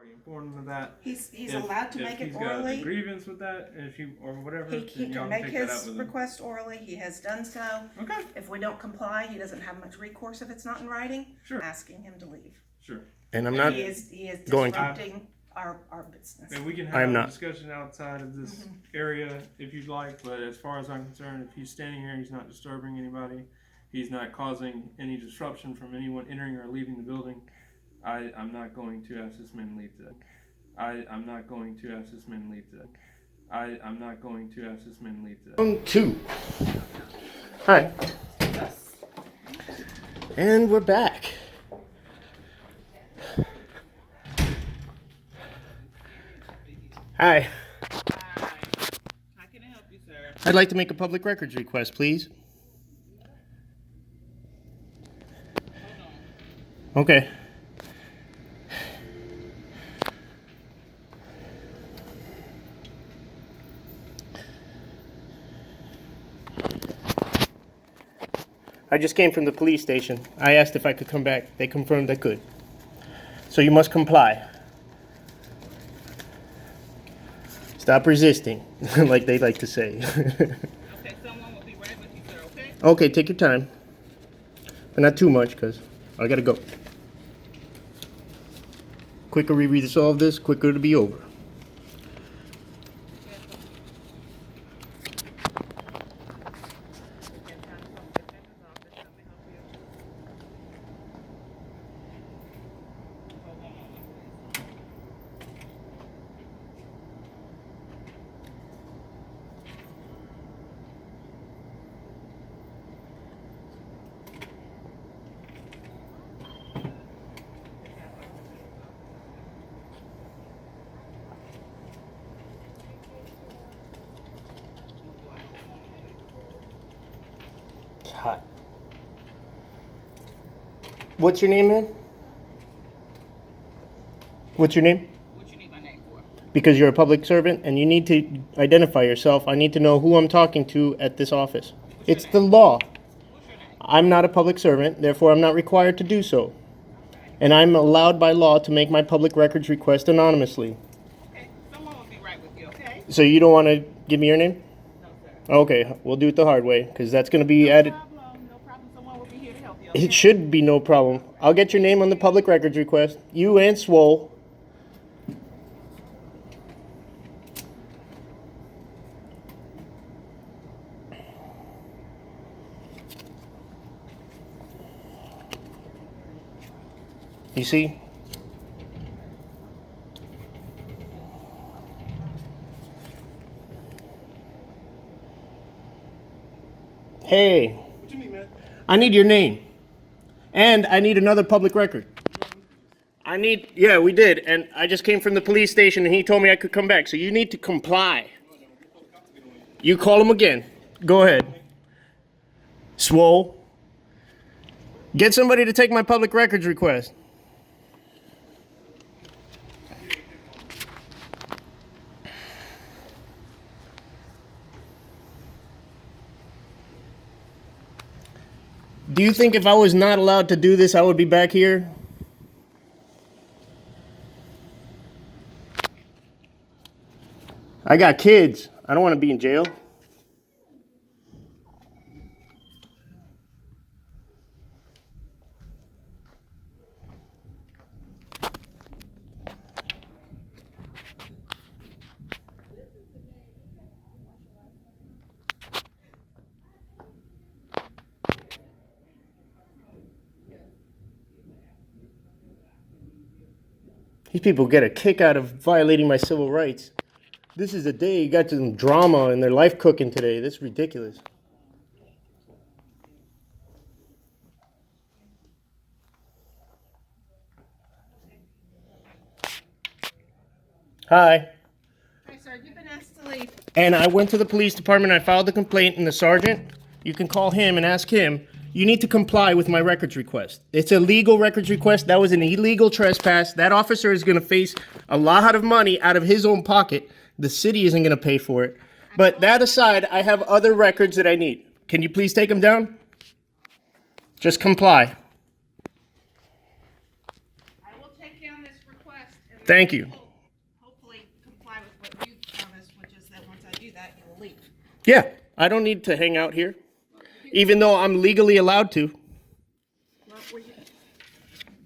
Are you informed him of that? He's allowed to make it If he's got orally. a grievance with that, or whatever, He then y'all can make take that out his with him. request orally. He has done so. Okay. If we don't comply, he doesn't have much recourse if it's not in writing. Sure. Asking him to leave. Sure. And I'm not He is going to. disrupting our business. And we can I am have a not. discussion outside of this area if you'd like, but as far as I'm concerned, if he's standing here and he's not disturbing anybody, he's not causing any disruption from anyone entering or leaving the building, I'm not going to ask this man to leave today. I'm not going to ask this man to leave today. I'm not going to ask this man to leave today. Round two. Hi. And we're back. Hi. How can I help you, sir? I'd like to make a public records request, please. Okay. I just came from the police station. I asked if I could come back. They confirmed I could. So you must comply. Stop resisting, like they like to say. Okay, someone will be right with you, sir, okay? Okay, take your time. But not too much, because I gotta go. Quicker we resolve this, quicker it'll be over. It's hot. What's your name, man? What's your name? What you need my name for? Because you're a public servant and you need to identify yourself. I need to know who I'm talking to at this office. It's the law. What's your name? I'm not a public servant, therefore I'm not required to do so. And I'm allowed by law to make my public records request anonymously. Okay, someone will be right with you, okay? So you don't want to give me your name? No, sir. Okay, we'll do it the hard way, because that's going to be added. No problem. Someone will be here to help you, okay? It should be no problem. I'll get your name on the public records request. You and Swole. You see? Hey. What you need, man? I need your name. And I need another public record. Yeah, we did. And I just came from the police station and he told me I could come back. So you need to comply. You call him again. Go ahead. Swole. Get somebody to take my public records request. Do you think if I was not allowed to do this, I would be back here? I got kids. I don't want to be in jail. These people get a kick out of violating my civil rights. This is a day you got some drama and their life cooking today. That's ridiculous. Hi. Hi, sir. You've been asked to leave. And I went to the police department. I filed the complaint, and the sergeant, you can call him and ask him, you need to comply with my records request. It's a legal records request. That was an illegal trespass. That officer is going to face a lot of money out of his own pocket. The city isn't going to pay for it. But that aside, I have other records that I need. Can you please take them down? Just comply. I will take down this request and Thank you. Hopefully comply with what you promised, which is that once I do that, you will leave. Yeah, I don't need to hang out here, even though I'm legally allowed to. Well,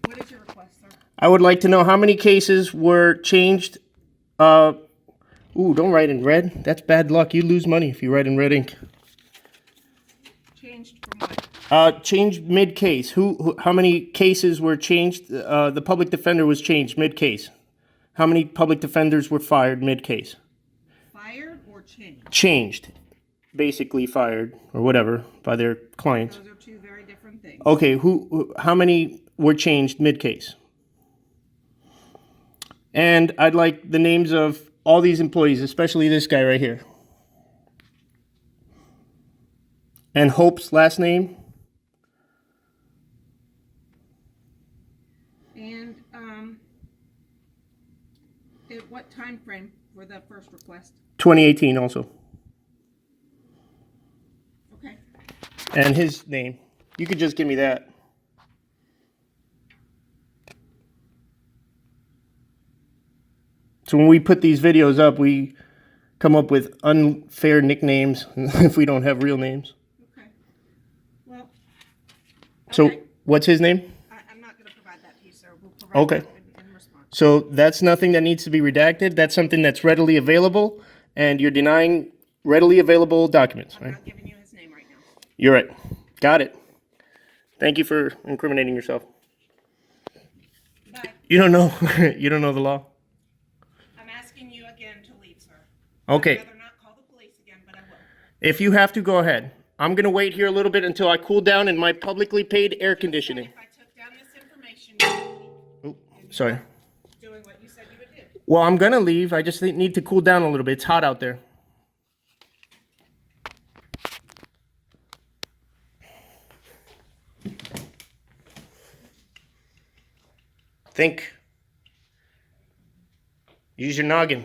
what is your request, sir? I would like to know how many cases were changed. Ooh, don't write in red. That's bad luck. You lose money if you write in red ink. Changed from what? Changed mid-case. How many cases were changed? The public defender was changed mid-case. How many public defenders were fired mid-case? Fired or changed? Changed. Basically fired, or whatever, by their clients. Those are two very different things. Okay, how many were changed mid-case? And I'd like the names of all these employees, especially this guy right here. And Hope's last name? And at what time frame for the first request? 2018 also. Okay. And his name. You could just give me that. So when we put these videos up, we come up with unfair nicknames if we don't have real names. Okay. Well, So okay. what's his name? I'm not going to provide that to you, sir. We'll provide Okay. that in response. So that's nothing that needs to be redacted. That's something that's readily available, and you're denying readily available documents, I'm right? not giving you his name right now. You're right. Got it. Thank you for incriminating yourself. Bye. You don't know. You don't know the law. I'm asking you again to leave, sir. Okay. I'd rather not call the police again, but I will. If you have to, go ahead. I'm going to wait here a little bit until I cool down in my publicly paid air conditioning. If I took down this information, you would Oh, sorry. be doing what you said you would do. Well, I'm going to leave. I just need to cool down a little bit. It's hot out there. Think. Use your noggin.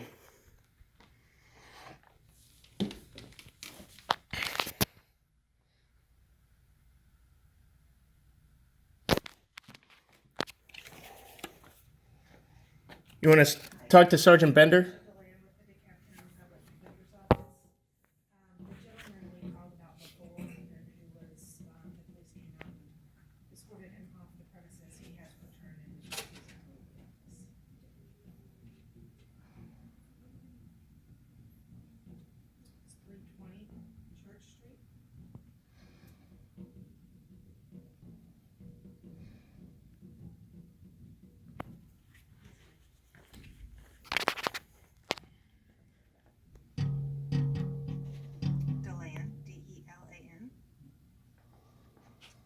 You want to talk to Sergeant Bender? Delan, D-E-L-A-N.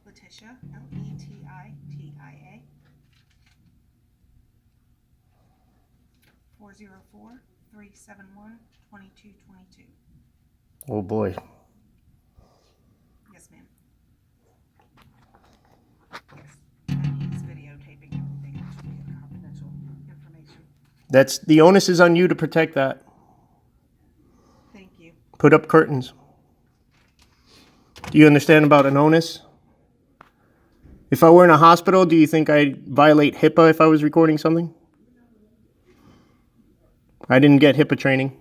Letitia, L-E-T-I-T-I-A. 404-371-2222. Oh boy. Yes, ma'am. Yes. And he's videotaping everything, which would be confidential information. That's the onus is on you to protect that. Thank you. Put up curtains. Do you understand about an onus? If I were in a hospital, do you think I'd violate HIPAA if I was recording something? I didn't get HIPAA training.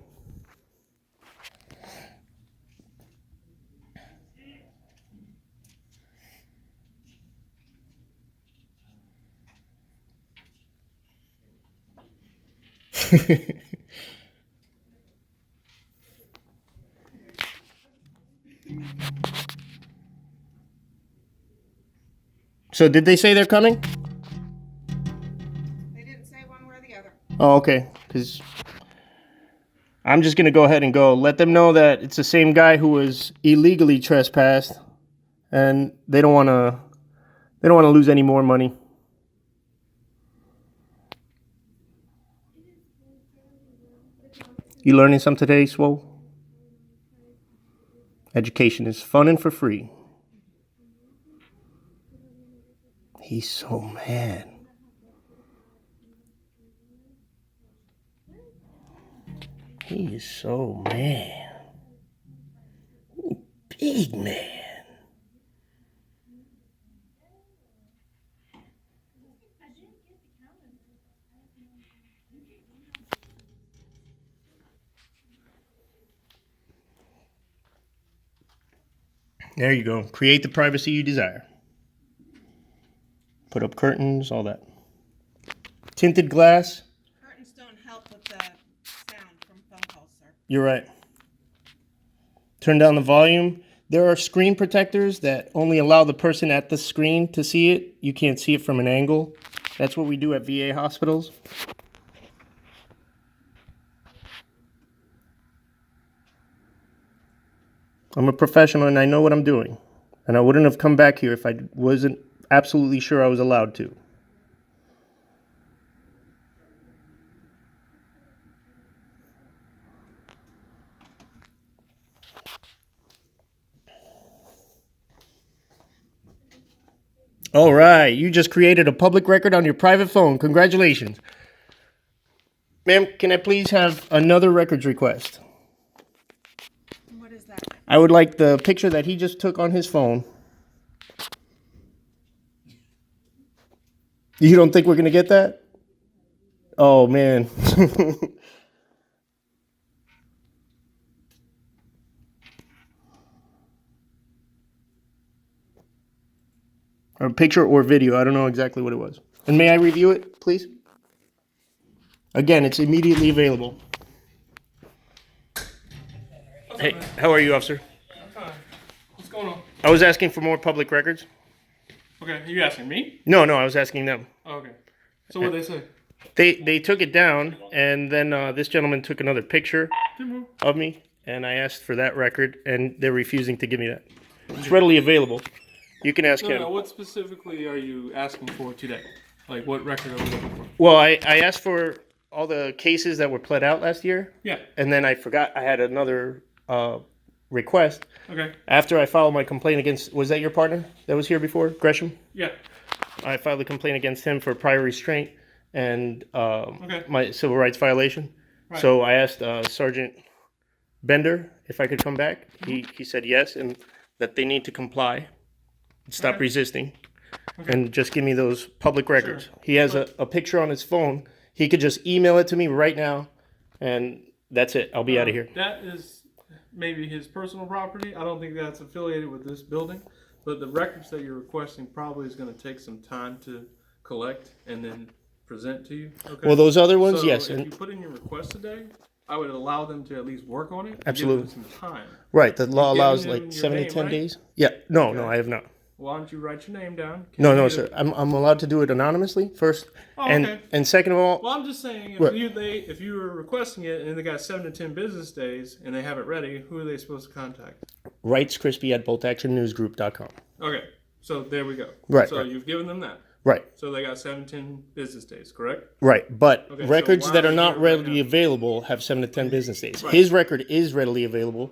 So did they say they're coming? They didn't say one way or the other. Oh, okay. Because I'm just going to go ahead and go. Let them know that it's the same guy who was illegally trespassed, and they don't want to lose any more money. You learning something today, Swole? Education is fun and for free. He's so mad. He is so mad. Big man. There you go. Create the privacy you desire. Put up curtains, all that. Tinted glass. Curtains don't help with the sound from phone calls, sir. You're right. Turn down the volume. There are screen protectors that only allow the person at the screen to see it. You can't see it from an angle. That's what we do at VA hospitals. I'm a professional and I know what I'm doing. And I wouldn't have come back here if I wasn't absolutely sure I was allowed to. All right, you just created a public record on your private phone. Congratulations. Ma'am, can I please have another records request? What is that? I would like the picture that he just took on his phone. You don't think we're going to get that? Oh, man. Or picture or video. I don't know exactly what it was. And may I review it, please? Again, it's immediately available. Hey, how are you, officer? I'm fine. What's going on? I was asking for more public records. Okay, you asking me? No, I was asking them. Oh, okay. So what they say? They took it down, and then this gentleman took another picture of me, and I asked for that record, and they're refusing to give me that. It's readily available. You can ask him. No, what specifically are you asking for today? Like, what record are we looking for? Well, I asked for all the cases that were pled out last year, Yeah. and then I forgot I had another request. Okay. After I filed my complaint against, was that your partner that was here before, Gresham? Yeah. I filed a complaint against him for prior restraint and Okay. my civil rights violation. Right. So I asked Sergeant Bender if I could come back. He said yes, and that they need to comply, stop Okay. resisting, Okay. and just give me those public records. Sure. He has a picture on his phone. He could just email it to me right now, and that's it. I'll be out of here. That is maybe his personal property. I don't think that's affiliated with this building, but the records that you're requesting probably is going to take some time to collect and then present to you. Okay. Well, those other ones, So yes. If And you put in your request today, I would allow them to at least work on it. and Absolutely. Give them some time. right, the law You've allows given him like your 7 to name, 10 right? days. Yeah, no, Okay. I have not. Why don't you write your name down? No, sir. I'm allowed to do it anonymously first, Oh, and okay. and second of all, Well, I'm just saying, if Right. if you were requesting it and they got 7 to 10 business days and they have it ready, who are they supposed to contact? rightscrispy@boltactionnewsgroup.com. Okay, so there we go. Right, So right. you've given them that. Right, So they got 7 to 10 business days, correct? right. But Okay, so records why that are are we not here right readily now? available have 7 to 10 business days. Right. His record is readily available.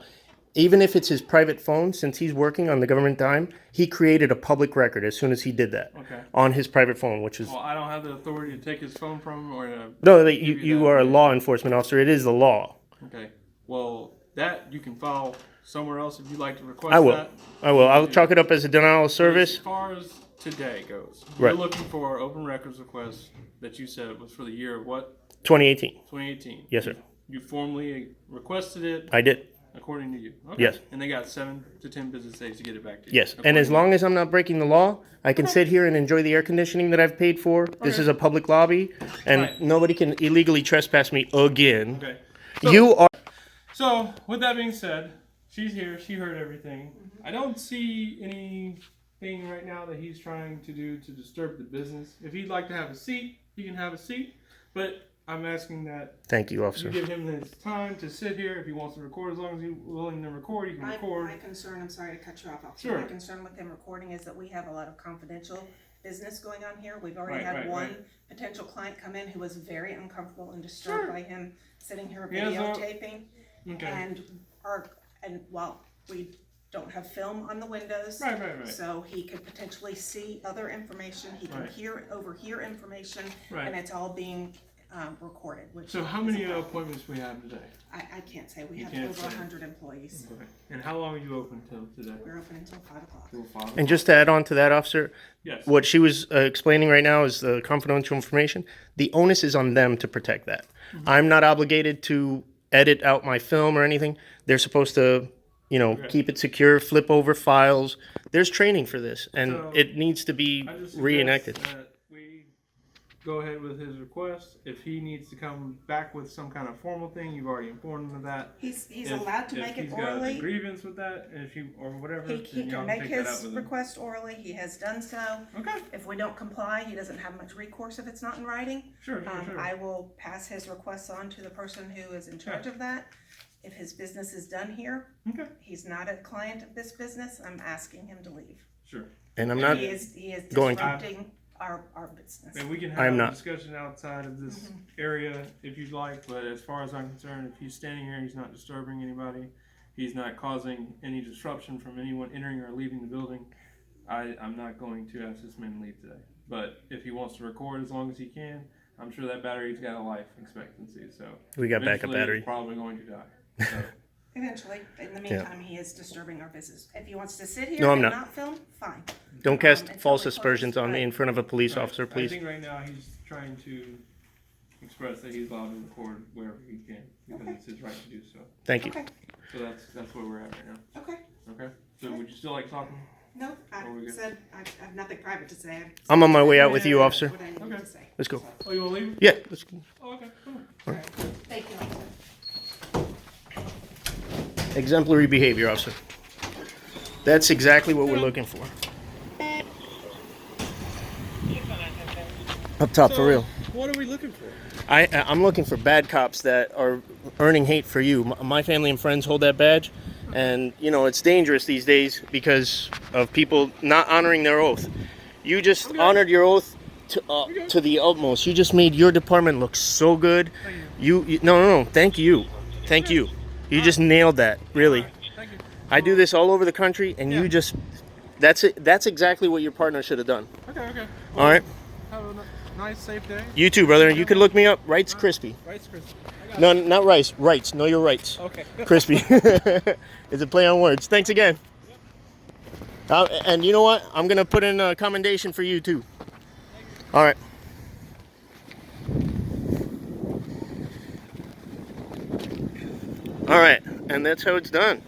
Even if it's his private phone, since he's working on the government dime, he created a public record as soon as he did that Okay. on his private phone, which is Well, I don't have the authority to take his phone from him or to. no. You give you you that are a information. law enforcement officer. It is the law. Okay. Well, that you can file somewhere else if you'd like to request I will. that. I will. I'll chalk it up as a denial of As service. far as today goes, Right. you're looking for open records request that you said was for the year of what? 2018. 2018. Yes, sir. You formally requested it I did. according to you. Okay. Yes. And they got 7 to 10 business days to get it back to you. Yes, and as long as I'm not breaking the law, I can sit here and enjoy the air conditioning that I've paid for. This Okay. is a public lobby, and Right. nobody can illegally trespass me again. Okay. You are. So, with that being said, she's here. She heard everything. I don't see anything right now that he's trying to do to disturb the business. If he'd like to have a seat, he can have a seat. But I'm asking that Thank you, you officer. give him his time to sit here. If he wants to record, as long as he's willing to record, he can record. My concern, I'm sorry to cut you off, officer. Sure. My concern with him recording is that we have a lot of confidential business going on here. We've already Right, had right, one right. potential client come in who was very uncomfortable and disturbed Sure. by him sitting here He has no- videotaping. Okay. And while we don't have film on the windows. Right. So he could potentially see other information, he can Right. overhear information, Right. and it's all being recorded, which. So, how is many a problem. appointments we have today? I can't say, we You have can't over say. 100 employees. Okay. And how long are you open till today? We're open until 5 o'clock. Till 5 And just to add on to that, officer, Yes. what she was explaining right now is the confidential information. The onus is on them to protect that. I'm not obligated to edit out my film or anything. They're supposed to, keep it secure, flip over files. There's training for this, and So, it needs to be I just suggest reenacted. that we go ahead with his request. If he needs to come back with some kind of formal thing, you've already informed him of that. He's If- allowed to if make it he's got a orally. grievance with that, and if you or whatever, He then y'all can make take that out his with him. request orally. He has done so. Okay. If we don't comply, he doesn't have much recourse if it's not in writing. Sure. Sure. I will pass his requests on to the person who is in charge of that. If his business is done here, Okay. he's not a client of this business, I'm asking him to leave. Sure. And I'm not. He is going to. disrupting our business. And we can I'm have a not. discussion outside of this area if you'd like, but as far as I'm concerned, if he's standing here, he's not disturbing anybody, he's not causing any disruption from anyone entering or leaving the building, I'm not going to ask this man to leave today. But if he wants to record as long as he can, I'm sure that battery's got a life expectancy, so We got backup eventually battery. it's probably going to die. So, Eventually, in the meantime, he is disturbing our business. If he wants to sit here No, I'm and not. not film, fine. Don't cast until false we close, aspersions on me in front of a police right. officer, I please. think right now he's trying to express that he's allowed to record wherever he can because it's his right to do so. Thank you. Okay, So that's where we're at right now. okay. Okay. So would you still like talking? No, I Are we good? said, I have nothing private to say. I'm on my way out with you, officer. What I need Okay. to say. Let's go. Oh, you want to leave? Yeah, let's go. Oh, okay. Cool. Thank you. Exemplary behavior, officer. That's exactly what we're looking for. Up top, for real. What are we looking for? I'm looking for bad cops that are earning hate for you. My family and friends hold that badge, and it's dangerous these days because of people not honoring their oath. You just honored your oath to the utmost. You just made your department look so good. No. Thank you. You just nailed that. Really. Thank you. I do this all over the country, and you just. That's it. That's exactly what your partner should have done. Okay. All right. Have a nice, safe day. You too, brother. You can look me up. Rights Crispy. Rice, Chris. No, not rice. Rights. Know your rights. Okay. Crispy. It's a play on words. Thanks again. And you know what? I'm going to put in a commendation for you, too. All right. All right. And that's how it's done.